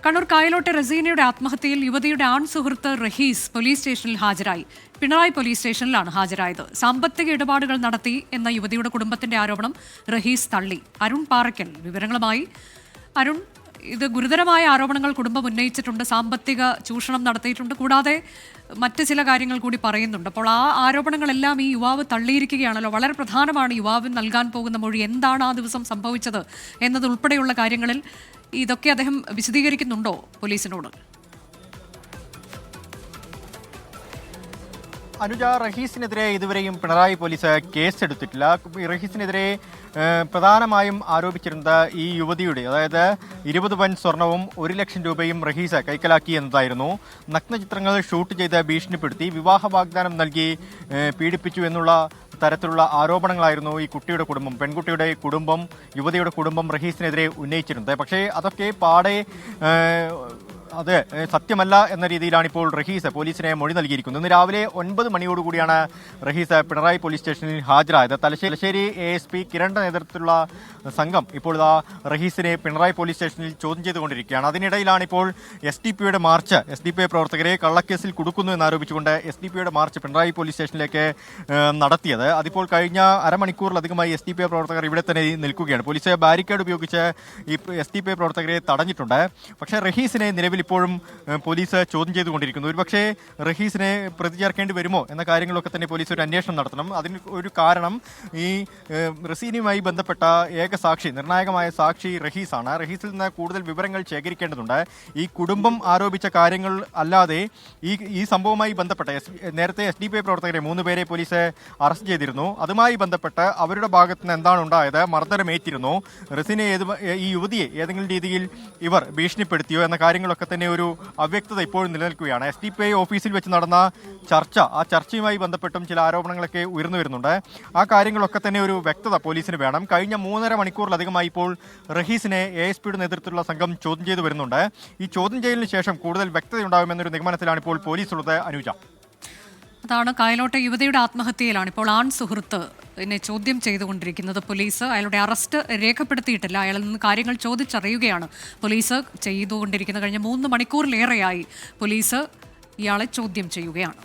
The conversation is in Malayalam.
കണ്ണൂർ കായലോട്ടെ റസീനയുടെ ആത്മഹത്യയിൽ യുവതിയുടെ ആൺ സുഹൃത്ത് റഹീസ് പോലീസ് സ്റ്റേഷനിൽ ഹാജരായി. പിണറായി പോലീസ് സ്റ്റേഷനിലാണ് ഹാജരായത്. സാമ്പത്തിക ഇടപാടുകൾ നടത്തി എന്ന യുവതിയുടെ കുടുംബത്തിന്റെ ആരോപണം റഹീസ് തള്ളി. അരുൺ പാറയ്ക്കൽ വിവരങ്ങളുമായി. അരുൺ, ഇത് ഗുരുതരമായ ആരോപണങ്ങൾ കുടുംബം ഉന്നയിച്ചിട്ടുണ്ട്. സാമ്പത്തിക ചൂഷണം നടത്തിയിട്ടുണ്ട്, കൂടാതെ മറ്റ് ചില കാര്യങ്ങൾ കൂടി പറയുന്നുണ്ട്. അപ്പോൾ ആ ആരോപണങ്ങളെല്ലാം ഈ യുവാവ് തള്ളിയിരിക്കുകയാണല്ലോ. വളരെ പ്രധാനമാണ് യുവാവിന് നൽകാൻ പോകുന്ന മൊഴി. എന്താണ് ആ ദിവസം സംഭവിച്ചത് എന്നതുൾപ്പെടെയുള്ള കാര്യങ്ങളിൽ ഇതൊക്കെ അദ്ദേഹം വിശദീകരിക്കുന്നുണ്ടോ പോലീസിനോട്? അനുജ, റഹീസിനെതിരെ ഇതുവരെയും പിണറായി പോലീസ് കേസെടുത്തിട്ടില്ല. റഹീസിനെതിരെ പ്രധാനമായും ആരോപിച്ചിരുന്നത് ഈ യുവതിയുടെ, അതായത് 20 പവൻ സ്വർണവും 1 ലക്ഷം രൂപയും റഹീസ് കൈക്കലാക്കി എന്നതായിരുന്നു. നഗ്നചിത്രങ്ങൾ ഷൂട്ട് ചെയ്ത് ഭീഷണിപ്പെടുത്തി വിവാഹ വാഗ്ദാനം നൽകി പീഡിപ്പിച്ചു എന്നുള്ള തരത്തിലുള്ള ആരോപണങ്ങളായിരുന്നു ഈ കുട്ടിയുടെ കുടുംബം, പെൺകുട്ടിയുടെ കുടുംബം, യുവതിയുടെ കുടുംബം റഹീസിനെതിരെ ഉന്നയിച്ചിരുന്നത്. പക്ഷേ അതൊക്കെ പാടെ അത് സത്യമല്ല എന്ന രീതിയിലാണ് ഇപ്പോൾ റഹീസ് പോലീസിനെ മൊഴി നൽകിയിരിക്കുന്നത്. ഇന്ന് രാവിലെ 9 മണിയോടുകൂടിയാണ് റഹീസ് പിണറായി പോലീസ് സ്റ്റേഷനിൽ ഹാജരായത്. തലശ്ശേരി ASP കിരണിന്റെ നേതൃത്വത്തിലുള്ള സംഘം ഇപ്പോൾ റഹീസിനെ പിണറായി പോലീസ് സ്റ്റേഷനിൽ ചോദ്യം ചെയ്തുകൊണ്ടിരിക്കുകയാണ്. അതിനിടയിലാണ് ഇപ്പോൾ SDPIയുടെ മാർച്ച്, SDPI പ്രവർത്തകരെ കള്ളക്കേസിൽ കുടുക്കുന്നു എന്നാരോപിച്ചുകൊണ്ട് SDPIയുടെ മാർച്ച് പിണറായി പോലീസ് സ്റ്റേഷനിലേക്ക് നടത്തിയത്. അതിപ്പോൾ കഴിഞ്ഞ അരമണിക്കൂറിലധികമായി SDPI പ്രവർത്തകർ ഇവിടെ തന്നെ നിൽക്കുകയാണ്. പോലീസ് ബാരിക്കേഡ് ഉപയോഗിച്ച് ഈ SDPI പ്രവർത്തകരെ തടഞ്ഞിട്ടുണ്ട്. പക്ഷേ റഹീസിനെ നിലവിൽ ഇപ്പോഴും പോലീസ് ചോദ്യം ചെയ്തുകൊണ്ടിരിക്കുന്നു. ഒരുപക്ഷെ റഹീസിനെ പ്രതി ചേർക്കേണ്ടി വരുമോ എന്ന കാര്യങ്ങളൊക്കെ തന്നെ പോലീസ് ഒരു അന്വേഷണം നടത്തണം. അതിന് ഒരു കാരണം ഈ റസീനയുമായി ബന്ധപ്പെട്ട ഏക സാക്ഷി, നിർണായകമായ സാക്ഷി റഹീസാണ്. റഹീസിൽ നിന്ന് കൂടുതൽ വിവരങ്ങൾ ശേഖരിക്കേണ്ടതുണ്ട്. ഈ കുടുംബം ആരോപിച്ച കാര്യങ്ങൾ അല്ലാതെ ഈ സംഭവവുമായി ബന്ധപ്പെട്ട നേരത്തെ SDPI പ്രവർത്തകരെ 3 പേരെ പോലീസ് അറസ്റ്റ് ചെയ്തിരുന്നു. അതുമായി ബന്ധപ്പെട്ട് അവരുടെ ഭാഗത്ത് നിന്ന് എന്താണ് ഉണ്ടായത്, മർദ്ദനമേറ്റിരുന്നു, റസീനെ ഈ യുവതിയെ ഏതെങ്കിലും രീതിയിൽ ഇവർ ഭീഷണിപ്പെടുത്തിയോ എന്ന കാര്യങ്ങളൊക്കെ തന്നെ ഒരു അവ്യക്തത ഇപ്പോഴും നിലനിൽക്കുകയാണ്. SDPI ഓഫീസിൽ വെച്ച് നടന്ന ആ ചർച്ചയുമായി ബന്ധപ്പെട്ടും ചില ആരോപണങ്ങളൊക്കെ ഉയർന്നു വരുന്നുണ്ട്. ആ കാര്യങ്ങളൊക്കെ തന്നെ ഒരു വ്യക്തത പോലീസിന് വേണം. കഴിഞ്ഞ 3.5 മണിക്കൂറിലധികമായി ഇപ്പോൾ റഹീസിനെ ASPയുടെ നേതൃത്വത്തിലുള്ള സംഘം ചോദ്യം ചെയ്തു വരുന്നുണ്ട്. ഈ ചോദ്യം ചെയ്യലിന് ശേഷം കൂടുതൽ വ്യക്തതയുണ്ടാകുമെന്നൊരു നിഗമനത്തിലാണ് ഇപ്പോൾ പോലീസ് ഉള്ളത്. അനുജ, അതാണ് കായലോട്ടെ യുവതിയുടെ ആത്മഹത്യയിലാണ് ഇപ്പോൾ ആൺ സുഹൃത്ത് എന്നെ ചോദ്യം ചെയ്തുകൊണ്ടിരിക്കുന്നത് പോലീസ്. അയാളുടെ അറസ്റ്റ് രേഖപ്പെടുത്തിയിട്ടില്ല. അയാളിൽ നിന്ന് കാര്യങ്ങൾ ചോദിച്ചറിയുകയാണ് പോലീസ് ചെയ്തുകൊണ്ടിരിക്കുന്നത്. കഴിഞ്ഞ 3 മണിക്കൂറിലേറെയായി പോലീസ് ഇയാളെ ചോദ്യം ചെയ്യുകയാണ്.